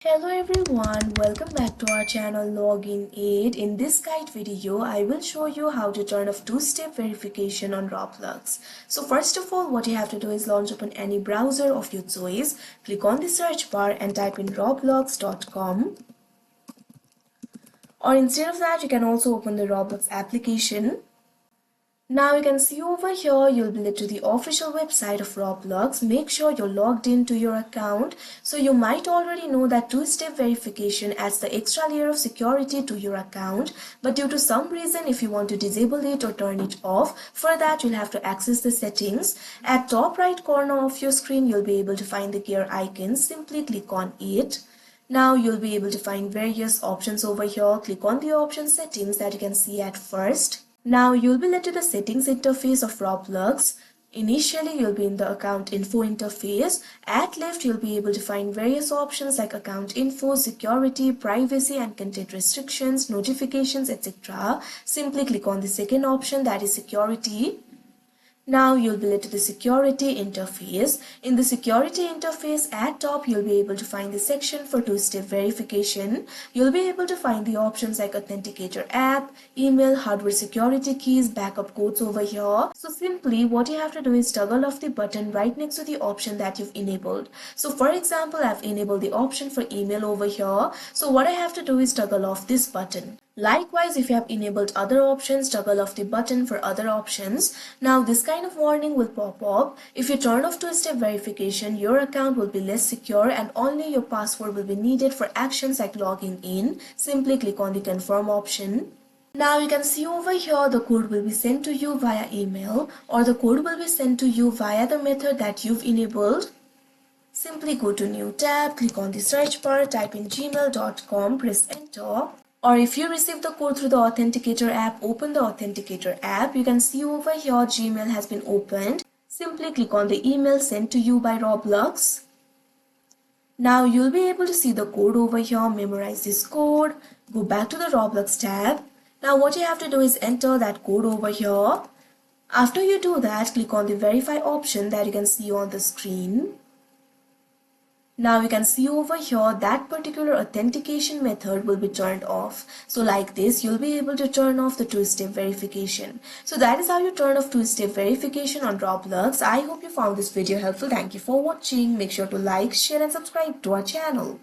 Hello everyone, welcome back to our channel Login Aid. In this guide video, I will show you how to turn off two-step verification on Roblox. So first of all, what you have to do is launch open any browser of your choice. Click on the search bar and type in roblox.com. Or instead of that, you can also open the Roblox application. Now you can see over here, you'll be led to the official website of Roblox. Make sure you're logged into your account. So you might already know that two-step verification adds the extra layer of security to your account. But due to some reason, if you want to disable it or turn it off, for that you'll have to access the settings. At top right corner of your screen, you'll be able to find the gear icon. Simply click on it. Now you'll be able to find various options over here. Click on the option settings that you can see at first. Now you'll be led to the settings interface of Roblox. Initially you'll be in the account info interface. At left you'll be able to find various options like account info, security, privacy and content restrictions, notifications, etc. Simply click on the second option, that is security. Now you'll be led to the security interface. In the security interface at top, you'll be able to find the section for two-step verification. You'll be able to find the options like authenticator app, email, hardware security keys, backup codes over here. So simply what you have to do is toggle off the button right next to the option that you've enabled. So for example, I've enabled the option for email over here. So what I have to do is toggle off this button. Likewise, if you have enabled other options, toggle off the button for other options. Now this kind of warning will pop up. If you turn off two-step verification, your account will be less secure and only your password will be needed for actions like logging in. Simply click on the confirm option. Now you can see over here the code will be sent to you via email or the code will be sent to you via the method that you've enabled. Simply go to new tab, click on the search bar, type in gmail.com, press enter. Or if you receive the code through the Authenticator app, open the Authenticator app. You can see over here Gmail has been opened. Simply click on the email sent to you by Roblox. Now you'll be able to see the code over here. Memorize this code. Go back to the Roblox tab. Now what you have to do is enter that code over here. After you do that, click on the verify option that you can see on the screen. Now you can see over here that particular authentication method will be turned off. So like this, you'll be able to turn off the two-step verification. So that is how you turn off two-step verification on Roblox. I hope you found this video helpful. Thank you for watching. Make sure to like, share and subscribe to our channel.